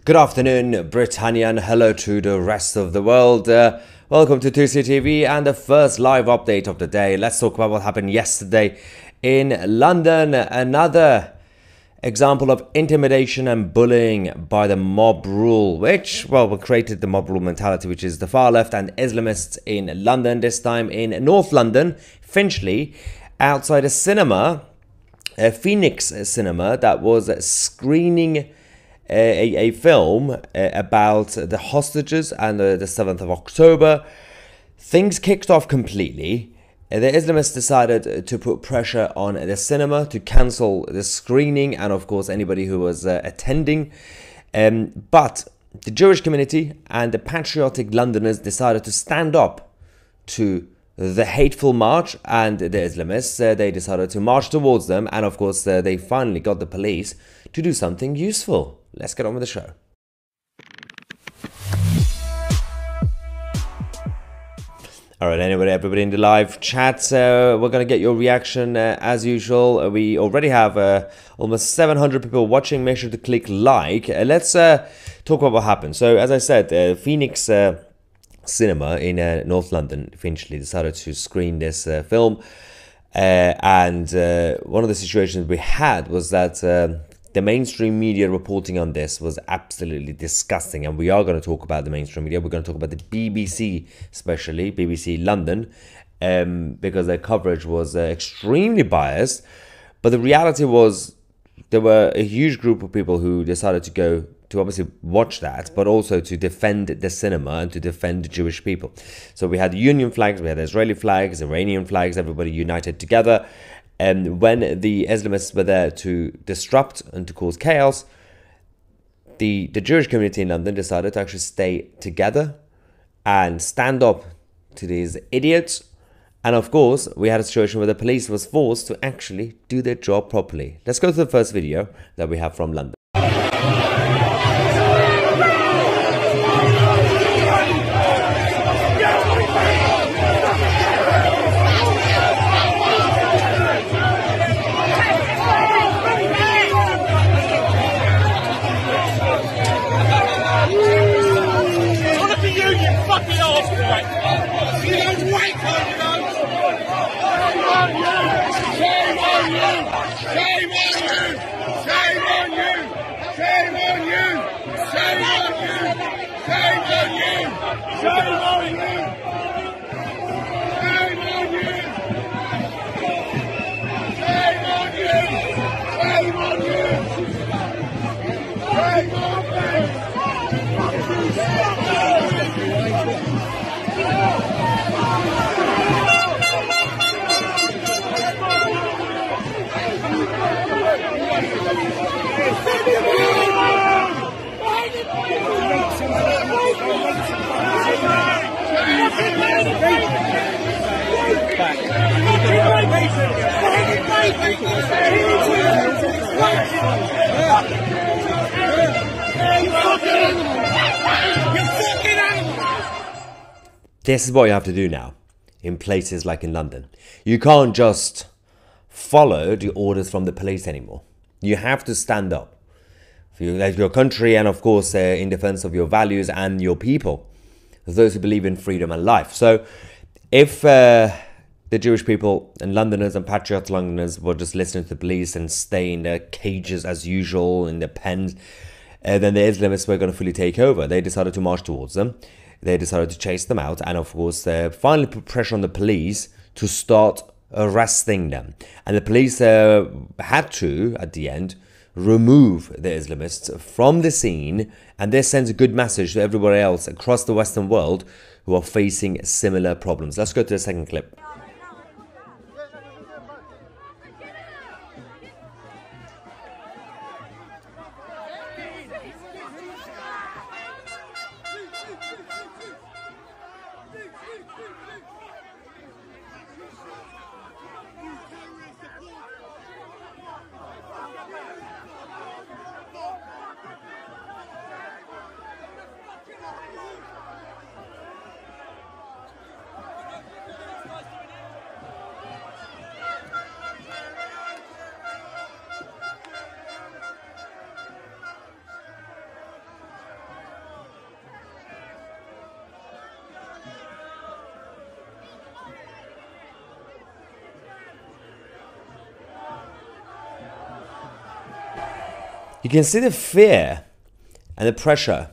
Good afternoon, Britannia, and hello to the rest of the world. Welcome to 2CTV and the first live update of the day. Let's talk about what happened yesterday in London. Another example of intimidation and bullying by the mob rule, which, well, created the mob rule mentality, which is the far left and Islamists in London, this time in North London, Finchley, outside a cinema, a Phoenix cinema, that was screening a film about the hostages and the 7th of October. Things kicked off completely. The Islamists decided to put pressure on the cinema to cancel the screening and, of course, anybody who was attending. But the Jewish community and the patriotic Londoners decided to stand up to the hateful march, and the Islamists, they decided to march towards them, and of course they finally got the police to do something useful. Let's get on with the show. Alright, anyway, everybody in the live chat, we're going to get your reaction as usual. We already have almost 700 people watching. Make sure to click like. Let's talk about what happened. So, as I said, Phoenix cinema in North London, Finchley, decided to screen this film. And one of the situations we had was that the mainstream media reporting on this was absolutely disgusting, and we are going to talk about the mainstream media. We're going to talk about the BBC, especially BBC London, because their coverage was extremely biased. But the reality was there were a huge group of people who decided to go to obviously watch that, but also to defend the cinema and to defend the Jewish people. So we had Union flags, we had Israeli flags, Iranian flags, everybody united together. And when the Islamists were there to disrupt and to cause chaos, the Jewish community in London decided to actually stay together and stand up to these idiots. And of course, we had a situation where the police was forced to actually do their job properly. Let's go to the first video that we have from London. This is what you have to do now in places like in London. You can't just follow the orders from the police anymore. You have to stand up for your country and, of course, in defense of your values and your people, those who believe in freedom and life. So if the Jewish people and Londoners and patriotic Londoners were just listening to the police and stay in their cages as usual, in their pens, then the Islamists were going to fully take over. They decided to march towards them. They decided to chase them out, and of course they finally put pressure on the police to start arresting them. And the police had to, at the end, remove the Islamists from the scene, and this sends a good message to everybody else across the Western world who are facing similar problems. Let's go to the second clip. You can see the fear and the pressure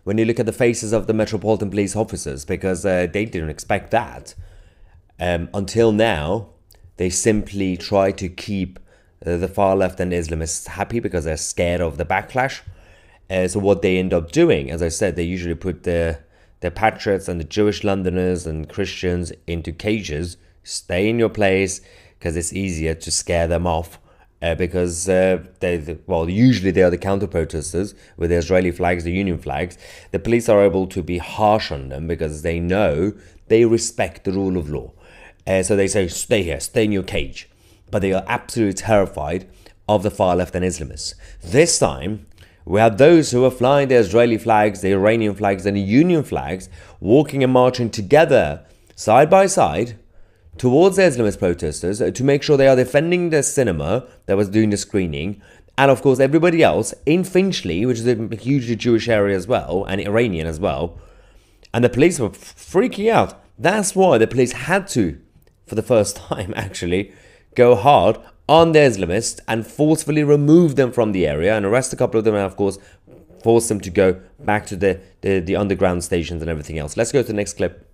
when you look at the faces of the Metropolitan Police officers, because they didn't expect that. Until now, they simply try to keep the far left and Islamists happy because they're scared of the backlash. So what they end up doing, as I said, they usually put the patriots and the Jewish Londoners and Christians into cages. Stay in your place, because it's easier to scare them off. Because usually they are the counter-protesters with the Israeli flags, the Union flags. The police are able to be harsh on them because they know they respect the rule of law. So they say, stay here, stay in your cage. But they are absolutely terrified of the far left and Islamists. This time, we had those who were flying the Israeli flags, the Iranian flags, and the Union flags, walking and marching together, side by side, towards the Islamist protesters to make sure they are defending the cinema that was doing the screening, and of course everybody else in Finchley, which is a hugely Jewish area as well, and Iranian as well. And the police were freaking out. That's why the police had to, for the first time actually, go hard on the Islamists and forcefully remove them from the area and arrest a couple of them, and of course force them to go back to the underground stations and everything else. Let's go to the next clip.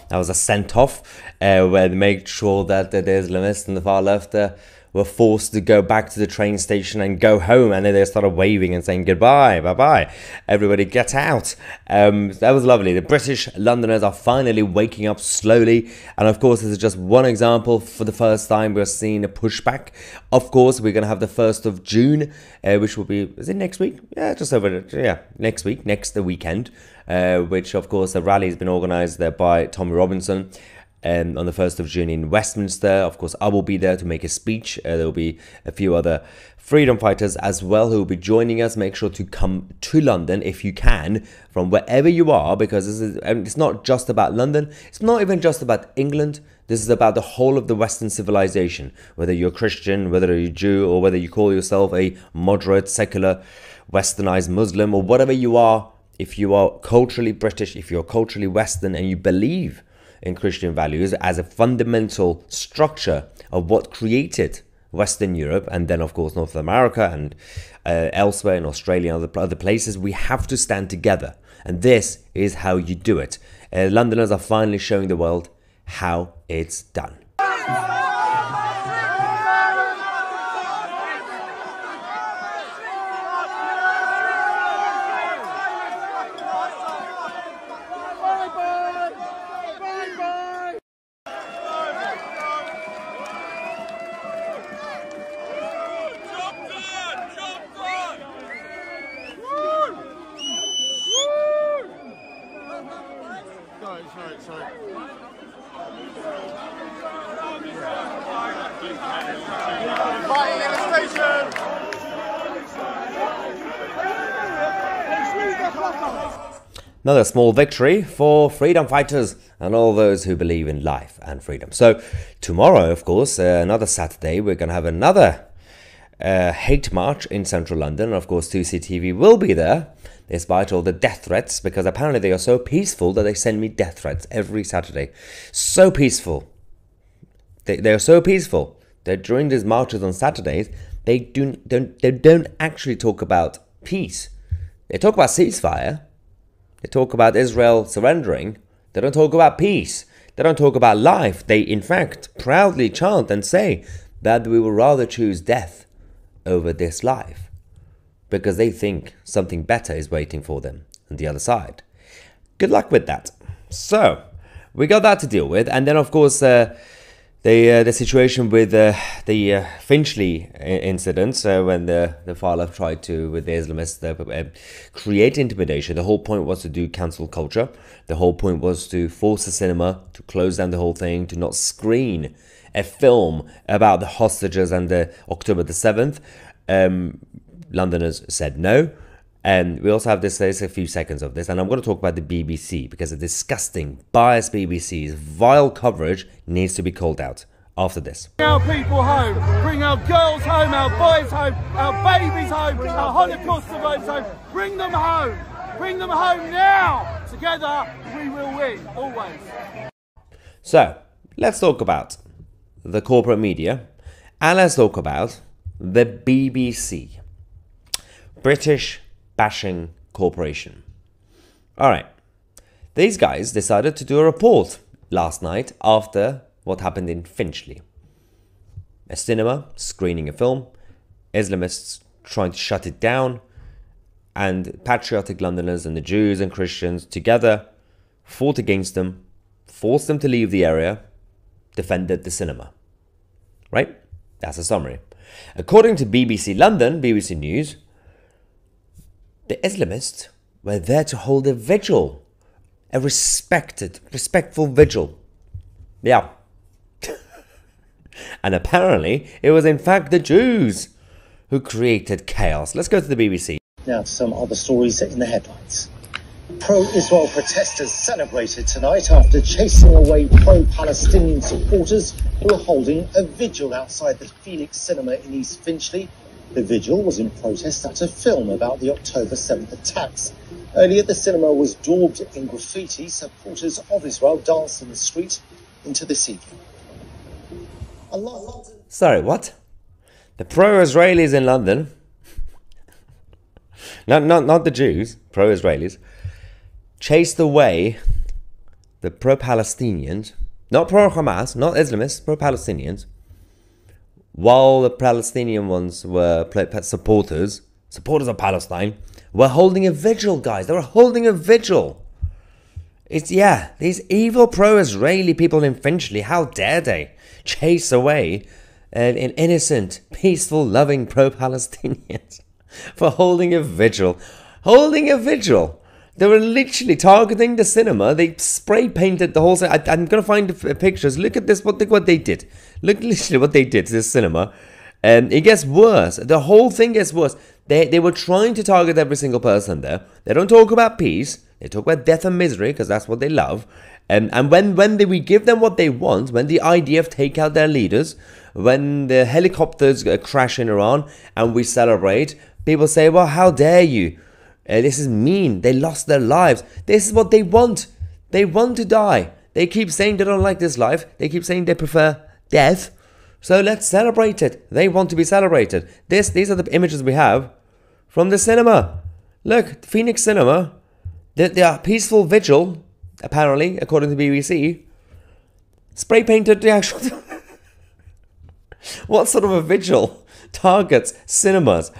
That was a sent-off where they made sure that the Islamists and the far left were forced to go back to the train station and go home, and then they started waving and saying goodbye, bye-bye, everybody get out. That was lovely. The British Londoners are finally waking up slowly, and of course this is just one example. For the first time we're seeing a pushback. Of course we're going to have the 1st of June, which will be, is it next week? Yeah, just over, yeah, next week, next weekend, which of course the rally has been organised by Tommy Robinson. On the 1st of June in Westminster. Of course, I will be there to make a speech. There will be a few other freedom fighters as well who will be joining us. Make sure to come to London if you can, from wherever you are, because this is, it's not just about London. It's not even just about England. This is about the whole of the Western civilization. Whether you're Christian, whether you're Jew, or whether you call yourself a moderate, secular, westernized Muslim, or whatever you are, if you are culturally British, if you're culturally Western, and you believe in Christian values as a fundamental structure of what created Western Europe, and then of course North America and elsewhere in Australia and other places, we have to stand together. And this is how you do it. Londoners are finally showing the world how it's done. Another small victory for freedom fighters and all those who believe in life and freedom. So tomorrow, of course, another Saturday, we're going to have another hate march in central London. And of course, 2CTV will be there, despite all the death threats, because apparently they are so peaceful that they send me death threats every Saturday. So peaceful. They are so peaceful that during these marches on Saturdays, they don't actually talk about peace. They talk about ceasefire. They talk about Israel surrendering. They don't talk about peace. They don't talk about life. They, in fact, proudly chant and say that we would rather choose death over this life because they think something better is waiting for them on the other side. Good luck with that. So, we got that to deal with. And then, of course, the situation with the Finchley incident, when the far left tried to, with the Islamists, create intimidation. The whole point was to do cancel culture. The whole point was to force the cinema to close down the whole thing, to not screen a film about the hostages and the October the 7th. Londoners said no. And we also have this, there's a few seconds of this, and I'm going to talk about the BBC because the disgusting, biased BBC's vile coverage needs to be called out after this. Bring our people home, bring our girls home, our boys home, our babies home, our Holocaust survivors home, bring them home now. Together we will win, always. So, let's talk about the corporate media, and let's talk about the BBC. British bashing corporation. Alright, these guys decided to do a report last night after what happened in Finchley. A cinema screening a film, Islamists trying to shut it down, and patriotic Londoners and the Jews and Christians together fought against them, forced them to leave the area, defended the cinema. Right? That's a summary. According to BBC London, BBC News, the Islamists were there to hold a vigil, a respectful vigil. Yeah. And apparently, it was in fact the Jews who created chaos. Let's go to the BBC. Now to some other stories in the headlines. Pro-Israel protesters celebrated tonight after chasing away pro-Palestinian supporters who were holding a vigil outside the Phoenix Cinema in East Finchley. The vigil was in protest at a film about the October 7th attacks. Earlier, the cinema was daubed in graffiti. Supporters of Israel danced in the street into the evening. Sorry, what? The pro-Israelis in London, not the Jews, pro-Israelis, chased away the pro-Palestinians, not pro-Hamas, not Islamists, pro-Palestinians, while the Palestinian ones were supporters of Palestine, were holding a vigil, guys. They were holding a vigil. These evil pro-Israeli people in Finchley, how dare they chase away an innocent, peaceful, loving pro-Palestinians for holding a vigil. Holding a vigil. They were literally targeting the cinema. They spray painted the whole thing. I'm going to find the pictures. Look at this. Look what they did. Look literally what they did to this cinema. And it gets worse. The whole thing gets worse. They were trying to target every single person there. They don't talk about peace. They talk about death and misery because that's what they love. And when we give them what they want, when the IDF take out their leaders, when the helicopters crash in Iran and we celebrate, people say, well, how dare you? This is mean. They lost their lives. This is what they want. They want to die. They keep saying they don't like this life. They keep saying they prefer death. So let's celebrate it. They want to be celebrated. These are the images we have from the cinema. Look, Phoenix Cinema. They are peaceful vigil, apparently, according to BBC. Spray painted the actual... What sort of a vigil targets cinemas?